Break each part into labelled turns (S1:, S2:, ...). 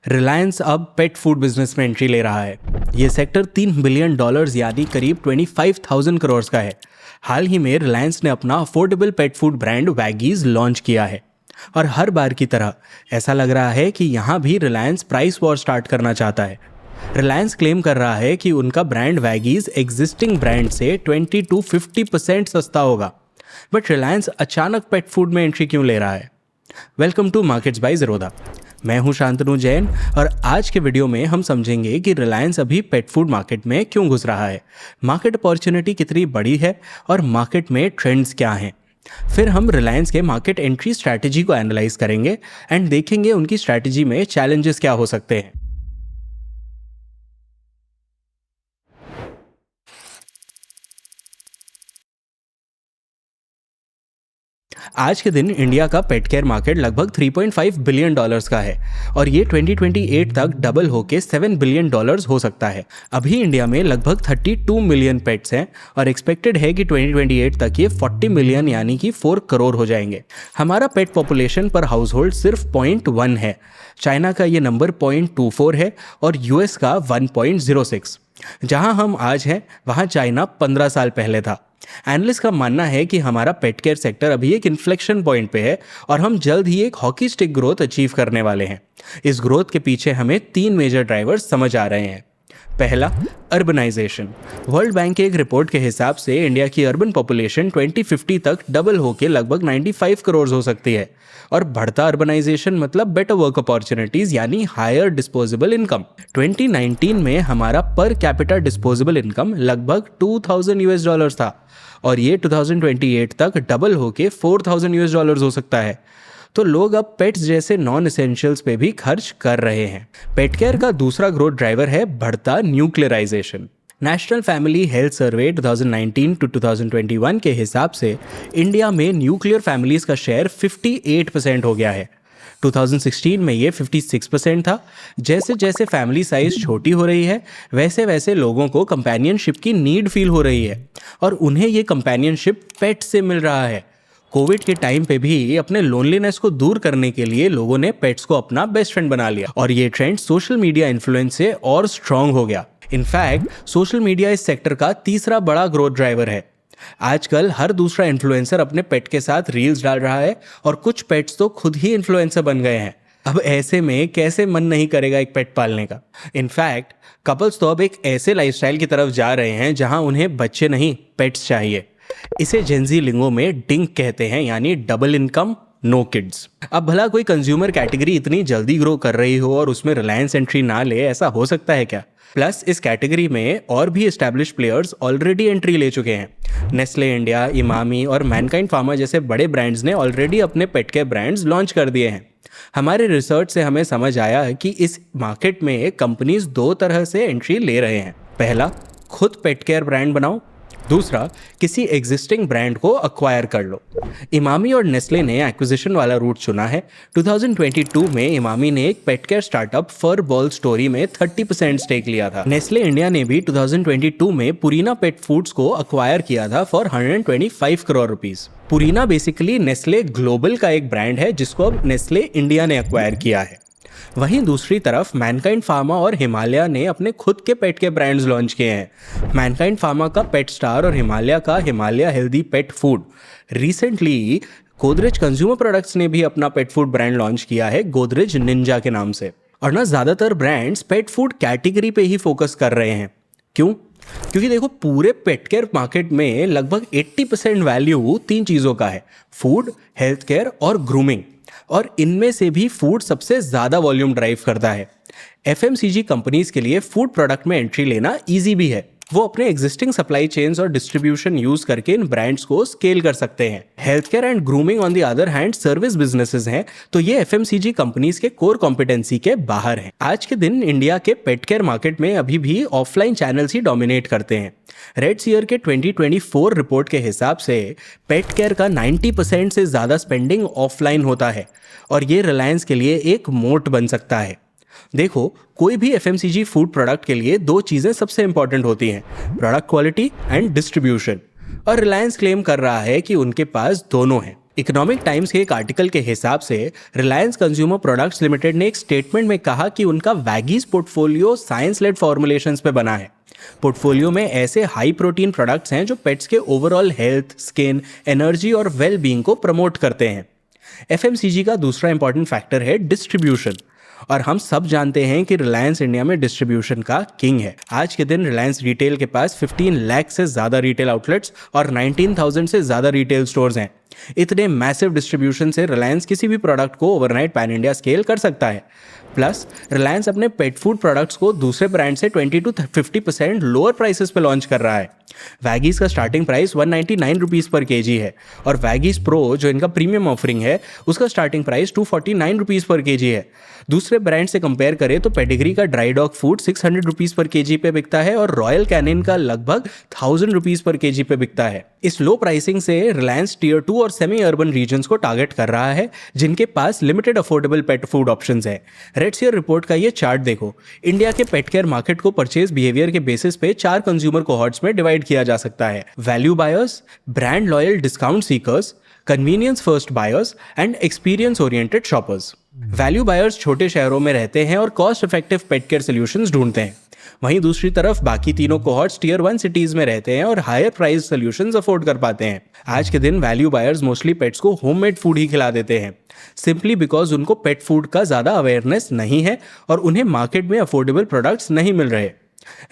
S1: रिलायंस अब pet food business में entry ले रहा है। ये सेक्टर $3 बिलियन यानी करीब 25,000 करोड़ का है। हाल ही में रिलायंस ने अपना affordable pet food brand Waggies launch किया है और हर बार की तरह ऐसा लग रहा है कि यहाँ भी रिलायंस प्राइस वॉर स्टार्ट करना चाहता है। रिलायंस क्लेम कर रहा है कि उनका ब्रांड वैगीज एग्जिस्टिंग ब्रांड से 20 to 50% सस्ता होगा। बट रिलायंस अचानक पेट फूड में एंट्री क्यों ले रहा है? Welcome to markets by Zerodha. मैं हूं शांतनु जैन और आज के वीडियो में हम समझेंगे कि रिलायंस अभी पेट फूड मार्केट में क्यों घुस रहा है, मार्केट अपॉर्चुनिटी कितनी बड़ी है और मार्केट में ट्रेंड्स क्या हैं। फिर हम रिलायंस के मार्केट एंट्री स्ट्रैटेजी को एनालाइज करेंगे एंड देखेंगे उनकी स्ट्रैटेजी में चैलेंजेस क्या हो सकते हैं। आज के दिन इंडिया का पेट केयर मार्केट लगभग $3.5 बिलियन का है और ये 2028 तक डबल होके $7 बिलियन हो सकता है। अभी इंडिया में लगभग 32 मिलियन पेट्स हैं और एक्सपेक्टेड है कि 2028 तक ये 40 मिलियन यानी कि 4 करोड़ हो जाएंगे। हमारा पेट पॉपुलेशन पर हाउस होल्ड सिर्फ 0.1 है। चाइना का ये नंबर 0.24 है और यूएस का 1.06। जहां हम आज हैं वहां चाइना 15 साल पहले था। एनालिस्ट का मानना है कि हमारा पेट केयर सेक्टर अभी एक इन्फ्लेक्शन पॉइंट पे है और हम जल्द ही एक हॉकी स्टिक ग्रोथ अचीव करने वाले हैं। इस ग्रोथ के पीछे हमें 3 मेजर ड्राइवर्स समझ आ रहे हैं। पहला, अर्बनाइजेशन। वर्ल्ड बैंक के एक रिपोर्ट के हिसाब से इंडिया की अर्बन पॉपुलेशन 2050 तक डबल होकर लगभग 95 करोड़ हो सकती है और बढ़ता अर्बनाइजेशन मतलब बेटर वर्क अपॉर्चुनिटीज यानी हायर डिस्पोजेबल इनकम। 2019 में हमारा पर कैपिटा डिस्पोजेबल इनकम लगभग $2,000 था और ये 2028 तक डबल होके $4,000 हो सकता है। तो लोग अब पेट्स जैसे नॉन एसेंशियल्स पे भी खर्च कर रहे हैं। पेट केयर का दूसरा ग्रोथ ड्राइवर है बढ़ता nuclearization. National family health survey 2019 to 2021 के हिसाब से इंडिया में न्यूक्लियर फैमिलीज का शेयर 58% हो गया है। 2016 में ये 56% था। जैसे जैसे फैमिली साइज छोटी हो रही है वैसे वैसे लोगों को कंपेनियनशिप की नीड फील हो रही है और उन्हें ये कंपेनियनशिप पेट से मिल रहा है। कोविड के टाइम पे भी अपने लोनलीनेस को दूर करने के लिए लोगों ने पेट्स को अपना बेस्ट फ्रेंड बना लिया और ये ट्रेंड सोशल मीडिया इन्फ्लुएंस से और स्ट्रांग हो गया। इनफैक्ट सोशल मीडिया इस सेक्टर का तीसरा बड़ा ग्रोथ ड्राइवर है। आजकल हर दूसरा इन्फ्लुएंसर अपने पेट के साथ रील्स डाल रहा है और कुछ पेट्स तो खुद ही इन्फ्लुएंसर बन गए हैं। अब ऐसे में कैसे मन नहीं करेगा एक पेट पालने का। इनफैक्ट कपल्स तो अब एक ऐसे लाइफस्टाइल की तरफ जा रहे हैं जहां उन्हें बच्चे नहीं पेट्स चाहिए। इसे जेंजी लिंगो में डिंक कहते हैं यानी डबल इनकम नो किड्स। अब भला कोई कंज्यूमर कैटेगरी इतनी जल्दी ग्रो कर रही हो और उसमें रिलायंस एंट्री ना ले, ऐसा हो सकता है क्या? प्लस इस कैटेगरी में और भी एस्टैब्लिश प्लेयर्स ऑलरेडी एंट्री ले चुके हैं। नेस्ले इंडिया, इमामी और मैनकाइंड फार्मा जैसे बड़े ब्रांड्स ने ऑलरेडी अपने पेट केयर ब्रांड्स लॉन्च कर दिए हैं। हमारे रिसर्च से हमें समझ आया कि इस मार्केट में कंपनीज 2 तरह से एंट्री ले रहे हैं। पहला, खुद पेट केयर ब्रांड बनाओ। दूसरा, किसी एग्जिस्टिंग ब्रांड को अक्वायर कर लो। इमामी और नेस्ले ने एक्विजिशन वाला रूट चुना है। 2022 में इमामी ने एक पेट केयर स्टार्टअप फरबॉल स्टोरी में 30% स्टेक लिया था। नेस्ले इंडिया ने भी 2022 में पुरीना पेट फूड्स को अक्वायर किया था for 125 crore rupees. Purina basically Nestle global का एक ब्रांड है जिसको अब नेस्ले इंडिया ने अक्वायर किया है। वहीं दूसरी तरफ मैनकाइंड फार्मा और हिमालय ने अपने खुद के पेट के ब्रांड्स लॉन्च किए हैं। मैनकाइंड फार्मा का पेट स्टार और हिमालय का Himalaya healthy pet food. Recently Godrej consumer products ने भी अपना पेट फूड ब्रांड लॉन्च किया है गोदरेज निंजा के नाम से। और ना ज़्यादातर ब्रांड्स पेट फूड कैटेगरी पे ही फोकस कर रहे हैं। क्यों? क्योंकि देखो पूरे पेट केयर मार्केट में लगभग 80% वैल्यू 3 चीज़ों का है, फूड, हेल्थ केयर और ग्रूमिंग। और इनमें से भी फूड सबसे ज़्यादा वॉल्यूम ड्राइव करता है। एफएमसीजी कंपनीज के लिए फूड प्रोडक्ट में एंट्री लेना ईजी भी है। वो अपने एग्जिस्टिंग सप्लाई चेन्स और डिस्ट्रीब्यूशन यूज करके इन ब्रांड्स को स्केल कर सकते हैं। Health care and grooming on the other hand service businesses हैं, तो ये एफएमसीजी कंपनीज के कोर कॉम्पिटेंसी के बाहर हैं। आज के दिन इंडिया के पेट केयर मार्केट में अभी भी ऑफलाइन चैनल्स ही डोमिनेट करते हैं। रेडसीयर के 2024 रिपोर्ट के हिसाब से पेट केयर का 90% से ज़्यादा स्पेंडिंग ऑफलाइन होता है और ये रिलायंस के लिए एक मोट बन सकता है। देखो, कोई भी एफएमसीजी फूड प्रोडक्ट के लिए 2 चीज़ें सबसे इंपॉर्टेंट होती हैं, प्रोडक्ट क्वालिटी एंड डिस्ट्रीब्यूशन। और रिलायंस क्लेम कर रहा है कि उनके पास दोनों हैं। इकोनॉमिक टाइम्स के एक आर्टिकल के हिसाब से रिलायंस कंज्यूमर प्रोडक्ट्स लिमिटेड ने एक स्टेटमेंट में कहा कि उनका वैगीज पोर्टफोलियो साइंस लेड फॉर्मुलेशंस पे बना है। पोर्टफोलियो में ऐसे हाई प्रोटीन प्रोडक्ट्स हैं जो पेट्स के ओवरऑल हेल्थ, स्किन, एनर्जी और वेल बीइंग को प्रमोट करते हैं। एफएमसीजी का दूसरा इंपॉर्टेंट फैक्टर है डिस्ट्रीब्यूशन, और हम सब जानते हैं कि रिलायंस इंडिया में डिस्ट्रीब्यूशन का किंग है। आज के दिन रिलायंस रिटेल के पास 15 लाख से ज़्यादा रिटेल आउटलेट्स और 19,000 से ज़्यादा रिटेल स्टोर्स हैं। इतने मैसिव डिस्ट्रीब्यूशन से रिलायंस किसी भी प्रोडक्ट को ओवरनाइट पैन इंडिया स्केल कर सकता है। प्लस रिलायंस अपने पेट फूड प्रोडक्ट्स को दूसरे ब्रांड से 20 to 50% लोअर प्राइसेस पे लॉन्च कर रहा है। वैगीज का स्टार्टिंग प्राइस 199 रुपीज़ पर केजी है, और वैगीज प्रो जो इनका प्रीमियम ऑफरिंग है उसका स्टार्टिंग प्राइस 249 रुपीज़ पर केजी है। दूसरे ब्रांड से कंपेयर करें तो पेडिग्री का ड्राई डॉग फूड 600 रुपीज़ पर केजी पे बिकता है और रॉयल कैनिन का लगभग 1000 रुपीज़ पर केजी पे बिकता है। इस लो प्राइसिंग से रिलायंस टियर 2 और सेमी अर्बन रीजन्स को टारगेट कर रहा है जिनके पास limited affordable pet food options है। रेडसीयर रिपोर्ट का ये चार्ट देखो। इंडिया के पेट केयर मार्केट को परचेज बिहेवियर के बेसिस पे 4 कंज्यूमर कोहॉर्ट्स में डिवाइड किया जा सकता है: value buyers, brand loyal discount seekers, convenience first buyers and experience oriented shoppers. Value buyers छोटे शहरों में रहते हैं और cost effective pet care solutions ढूंढते हैं। वहीं दूसरी तरफ बाकी तीनों कोहॉर्ट्स टियर 1 सिटीज में रहते हैं और हायर प्राइस सॉल्यूशंस अफोर्ड कर पाते हैं। आज के दिन वैल्यू बायर्स मोस्टली पेट्स को होममेड फूड ही खिला देते हैं, सिंपली बिकॉज उनको पेट फूड का ज़्यादा अवेयरनेस नहीं है और उन्हें मार्केट में अफोर्डेबल प्रोडक्ट्स नहीं मिल रहे।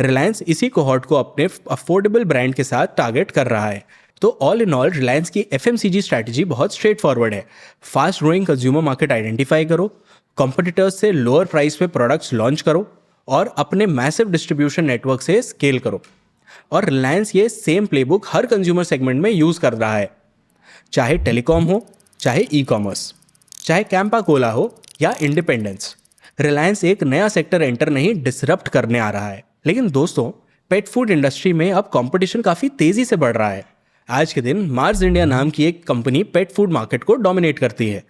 S1: रिलायंस इसी कोहॉर्ट को अपने अफोर्डेबल ब्रांड के साथ टारगेट कर रहा है। तो ऑल इन ऑल रिलायंस की एफएमसीजी स्ट्रैटेजी बहुत स्ट्रेट फॉरवर्ड है। Fast growing consumer market identify करो, कॉम्पिटिटर्स से लोअर प्राइस पे प्रोडक्ट्स लॉन्च करो और अपने मैसिव डिस्ट्रीब्यूशन नेटवर्क से स्केल करो। और रिलायंस ये सेम प्लेबुक हर कंज्यूमर सेगमेंट में यूज़ कर रहा है, चाहे टेलीकॉम हो, चाहे ई कॉमर्स, चाहे कैंपा कोला हो या इंडिपेंडेंस। रिलायंस एक नया सेक्टर एंटर नहीं, डिसरप्ट करने आ रहा है। लेकिन दोस्तों, पेट फूड इंडस्ट्री में अब कंपटीशन काफ़ी तेज़ी से बढ़ रहा है। आज के दिन मार्स इंडिया नाम की एक कंपनी पेट फूड मार्केट को डोमिनेट करती है।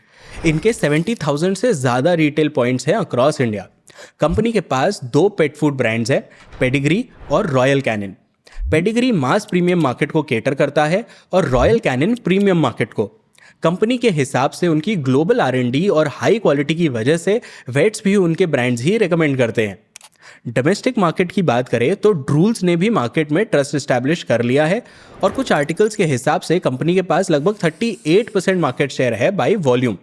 S1: इनके 70,000 से ज़्यादा रिटेल पॉइंट्स हैं अक्रॉस इंडिया। कंपनी के पास 2 पेट फूड ब्रांड्स हैं, पेडिग्री और रॉयल कैनिन। पेडिग्री मास प्रीमियम मार्केट को केटर करता है और रॉयल कैनिन प्रीमियम मार्केट को। कंपनी के हिसाब से उनकी ग्लोबल R&D और हाई क्वालिटी की वजह से वेट्स भी उनके ब्रांड्स ही रेकमेंड करते हैं। डोमेस्टिक मार्केट की बात करें तो ड्रूल्स ने भी मार्केट में ट्रस्ट एस्टैब्लिश कर लिया है और कुछ आर्टिकल्स के हिसाब से कंपनी के पास लगभग 38% मार्केट शेयर है बाय वॉल्यूम।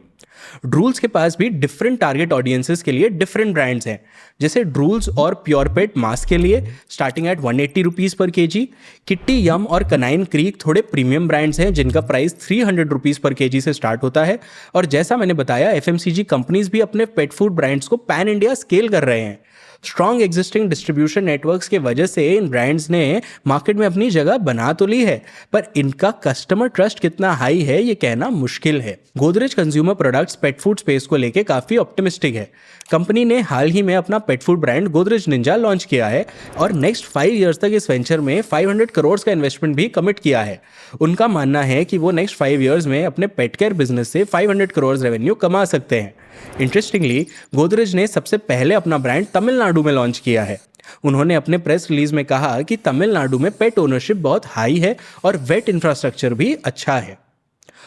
S1: ड्रूल्स के पास भी डिफरेंट टारगेट ऑडियंसेस के लिए डिफरेंट ब्रांड्स हैं, जैसे ड्रूल्स और प्योर पेट मास के लिए स्टार्टिंग एट 180 रुपीज़ पर केजी। किट्टी यम और कनाइन क्रीक थोड़े प्रीमियम ब्रांड्स हैं जिनका प्राइस 300 रुपीज़ पर केजी से स्टार्ट होता है। और जैसा मैंने बताया, एफएमसीजी कंपनीज भी अपने पेट फूड ब्रांड्स को पैन इंडिया स्केल कर रहे हैं। स्ट्रॉन्ग एग्जिस्टिंग डिस्ट्रीब्यूशन नेटवर्क्स के वजह से इन ब्रांड्स ने मार्केट में अपनी जगह बना तो ली है, पर इनका कस्टमर ट्रस्ट कितना हाई है ये कहना मुश्किल है। Godrej consumer products pet food space को लेके काफ़ी ऑप्टिमिस्टिक है। कंपनी ने हाल ही में अपना पेट food brand Godrej Ninja launch किया है और नेक्स्ट 5 ईयर्स तक इस वेंचर में 500 करोड़ का इन्वेस्टमेंट भी कमिट किया है। उनका मानना है कि वो नेक्स्ट 5 ईयर्स में अपने पेट केयर बिजनेस से 500 करोड़ रेवेन्यू कमा सकते हैं। इंटरेस्टिंगली, गोदरेज ने सबसे पहले अपना ब्रांड तमिलनाडु में लॉन्च किया है। उन्होंने अपने प्रेस रिलीज में कहा कि तमिलनाडु में पेट ओनरशिप बहुत हाई है और वेट इंफ्रास्ट्रक्चर भी अच्छा है।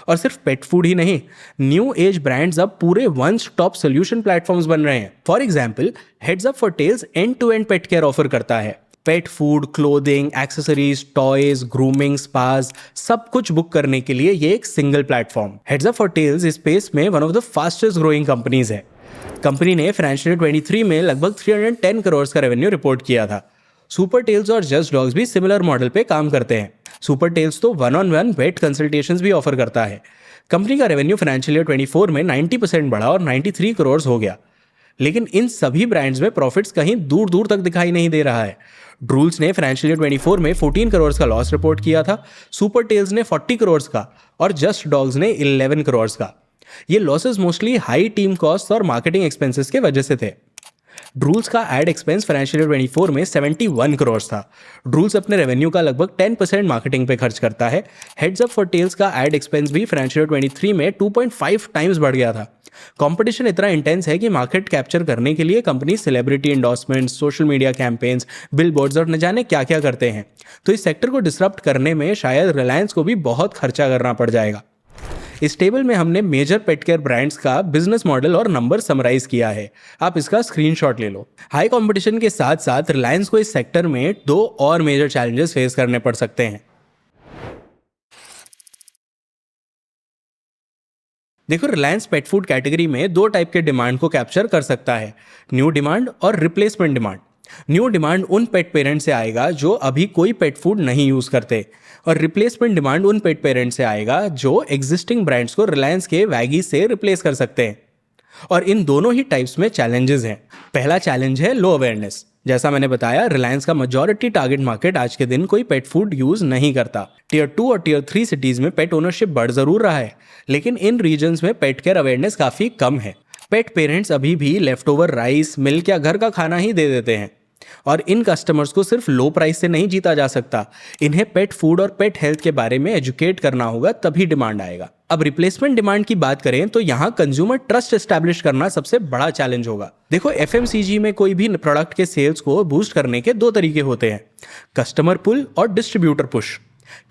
S1: और सिर्फ पेट फूड ही नहीं, न्यू एज ब्रांड्स अब पूरे वन स्टॉप सोल्यूशन प्लेटफॉर्म्स बन रहे हैं। For example, Heads Up For Tails end to end pet care offer करता है। Pet food, clothing, accessories, toys, grooming, spas, सब कुछ बुक करने के लिए ये एक single platform. Heads Up For Tails इस स्पेस में one of the fastest growing companies है। कंपनी ने फाइनेंशियल ईयर 23 में लगभग 310 करोड़ का रेवेन्यू रिपोर्ट किया था। सुपर टेल्स और जस्ट डॉग्स भी सिमिलर मॉडल पे काम करते हैं। सुपर टेल्स तो 1-on-1 वेट कंसल्टेशंस भी ऑफर करता है। कंपनी का रेवेन्यू फाइनेंशियल ईयर 24 में 90% बढ़ा और 93 करोड़ हो गया। लेकिन इन सभी ब्रांड्स में प्रॉफिट्स कहीं दूर दूर तक दिखाई नहीं दे रहा है। ड्रूल्स ने फाइनेंशियल ईयर 24 में 14 करोड़ का लॉस रिपोर्ट किया था, सुपर टेल्स ने 40 करोड़ का और जस्ट डॉग्स ने 11 करोड़ का। ये losses mostly hi team cost और मार्केटिंग एक्सपेंसेस के वजह से थे। ड्रूल्स का एड एक्सपेंस फाइनेंशियल ईयर 24 में 71 करोड़ था। ड्रूल्स अपने रेवेन्यू का लगभग 10% मार्केटिंग पे खर्च करता है। हेड्स अप फॉर टेल्स का एड एक्सपेंस भी फाइनेंशियल ईयर 23 में 2.5 टाइम्स बढ़ गया था। कंपटीशन इतना इंटेंस है कि मार्केट कैप्चर करने के लिए company celebrity endorsements, social media campaigns, billboards और न जाने क्या क्या करते हैं। तो इस सेक्टर को डिसरप्ट करने में शायद रिलायंस को भी बहुत खर्चा करना पड़ जाएगा। इस टेबल में हमने मेजर पेट केयर ब्रांड्स का बिजनेस मॉडल और नंबर समराइज किया है। आप इसका स्क्रीनशॉट ले लो। हाई कंपटीशन के साथ साथ रिलायंस को इस सेक्टर में दो और मेजर चैलेंजेस फेस करने पड़ सकते हैं। देखो, रिलायंस पेट फूड कैटेगरी में दो टाइप के डिमांड को कैप्चर कर सकता है, न्यू डिमांड और रिप्लेसमेंट डिमांड। न्यू डिमांड उन पेट पेरेंट से आएगा जो अभी कोई पेट फूड नहीं यूज करते, और रिप्लेसमेंट डिमांड उन पेट पेरेंट से आएगा जो एग्जिस्टिंग ब्रांड्स को रिलायंस के वैगी से रिप्लेस कर सकते हैं। और इन दोनों ही टाइप्स में चैलेंजेस हैं। पहला चैलेंज है लो अवेयरनेस। जैसा मैंने बताया, रिलायंस का मेजॉरिटी टारगेट मार्केट आज के दिन कोई पेट फूड यूज नहीं करता। टियर 2 और टियर 3 सिटीज में पेट ओनरशिप बढ़ जरूर रहा है, लेकिन इन रीजन्स में पेट केयर अवेयरनेस काफी कम है। पेट पेरेंट्स अभी भी लेफ्ट ओवर राइस, मिल्क या घर का खाना ही दे देते हैं, और इन कस्टमर्स को सिर्फ लो प्राइस से नहीं जीता जा सकता। इन्हें पेट फूड और पेट हेल्थ के बारे में एजुकेट करना होगा, तभी डिमांड आएगा। अब रिप्लेसमेंट डिमांड की बात करें तो यहाँ कंज्यूमर ट्रस्ट एस्टैब्लिश करना सबसे बड़ा चैलेंज होगा। देखो, एफएमसीजी में कोई भी प्रोडक्ट के सेल्स को बूस्ट करने के दो तरीके होते हैं, कस्टमर पुल और distributor push.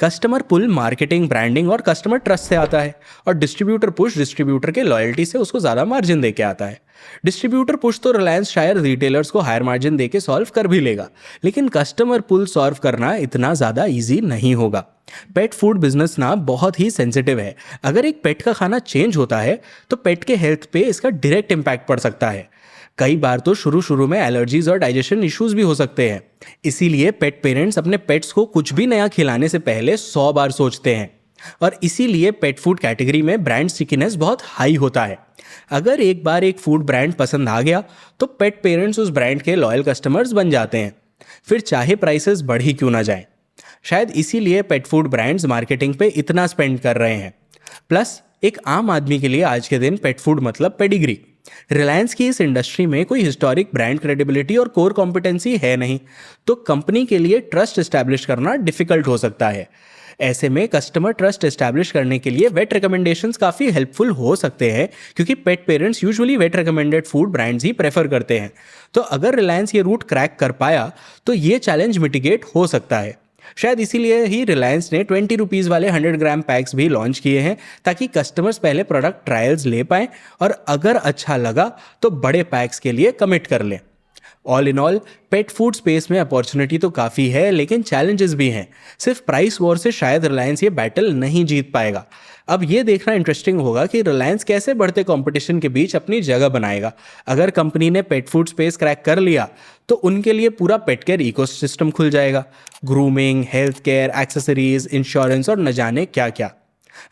S1: Customer pull marketing, branding और कस्टमर ट्रस्ट से आता है, और डिस्ट्रीब्यूटर पुश डिस्ट्रीब्यूटर के लॉयल्टी से उसको ज़्यादा मार्जिन दे के आता है। डिस्ट्रीब्यूटर पुश तो रिलायंस शायद रिटेलर्स को हायर मार्जिन दे के सॉल्व कर भी लेगा, लेकिन कस्टमर पुल सॉल्व करना इतना ज़्यादा ईजी नहीं होगा। पेट फूड बिजनेस ना बहुत ही सेंसिटिव है। अगर एक पेट का खाना चेंज होता है तो पेट के हेल्थ पे इसका डायरेक्ट इम्पैक्ट पड़ सकता है। कई बार तो शुरू में एलर्जीज और डाइजेशन इश्यूज भी हो सकते हैं। इसीलिए पेट पेरेंट्स अपने पेट्स को कुछ भी नया खिलाने से पहले 100 बार सोचते हैं, और इसीलिए पेट फूड कैटेगरी में ब्रांड स्टिकीनेस बहुत हाई होता है। अगर एक बार एक फूड ब्रांड पसंद आ गया तो पेट पेरेंट्स उस ब्रांड के लॉयल कस्टमर्स बन जाते हैं, फिर चाहे प्राइसेस बढ़ ही क्यों ना जाए। शायद इसीलिए पेट फूड ब्रांड्स मार्केटिंग पे इतना स्पेंड कर रहे हैं। प्लस एक आम आदमी के लिए आज के दिन पेट फूड मतलब पेडिग्री। रिलायंस की इस इंडस्ट्री में कोई हिस्टोरिक ब्रांड क्रेडिबिलिटी और कोर कॉम्पिटेंसी है नहीं, तो कंपनी के लिए ट्रस्ट एस्टैब्लिश करना डिफिकल्ट हो सकता है। ऐसे में कस्टमर ट्रस्ट एस्टैब्लिश करने के लिए वेट रिकमेंडेशंस काफ़ी हेल्पफुल हो सकते हैं, क्योंकि pet parents usually vet recommended food brands ही प्रेफर करते हैं। तो अगर रिलायंस ये रूट क्रैक कर पाया तो ये चैलेंज मिटिगेट हो सकता है। शायद इसीलिए ही रिलायंस ने 20 रुपीज़ वाले 100 ग्राम पैक्स भी लॉन्च किए हैं, ताकि कस्टमर्स पहले प्रोडक्ट ट्रायल्स ले पाएं और अगर अच्छा लगा तो बड़े पैक्स के लिए कमिट कर लें। All in all, pet food space में अपॉर्चुनिटी तो काफ़ी है, लेकिन चैलेंजेस भी हैं। सिर्फ प्राइस वॉर से शायद रिलायंस ये बैटल नहीं जीत पाएगा। अब ये देखना इंटरेस्टिंग होगा कि रिलायंस कैसे बढ़ते कंपटीशन के बीच अपनी जगह बनाएगा। अगर कंपनी ने पेट फूड स्पेस क्रैक कर लिया तो उनके लिए पूरा पेट केयर इकोसिस्टम खुल जाएगा, grooming, health care, accessories, insurance और न जाने क्या क्या।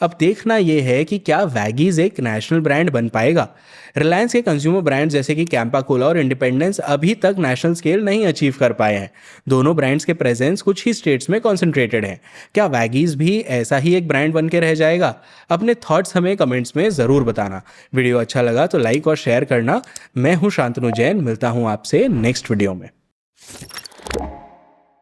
S1: अब देखना यह है कि क्या वैगीज एक नेशनल ब्रांड बन पाएगा। रिलायंस के कंज्यूमर ब्रांड जैसे कि कैंपा कोला और इंडिपेंडेंस अभी तक नेशनल स्केल नहीं अचीव कर पाए हैं। दोनों ब्रांड्स के प्रेजेंस कुछ ही स्टेट्स में कॉन्सेंट्रेटेड है। क्या वैगीज भी ऐसा ही एक ब्रांड बन के रह जाएगा? अपने थॉट्स हमें कमेंट्स में ज़रूर बताना। वीडियो अच्छा लगा तो लाइक और शेयर करना। मैं हूँ शांतनु जैन, मिलता हूँ आपसे नेक्स्ट वीडियो में।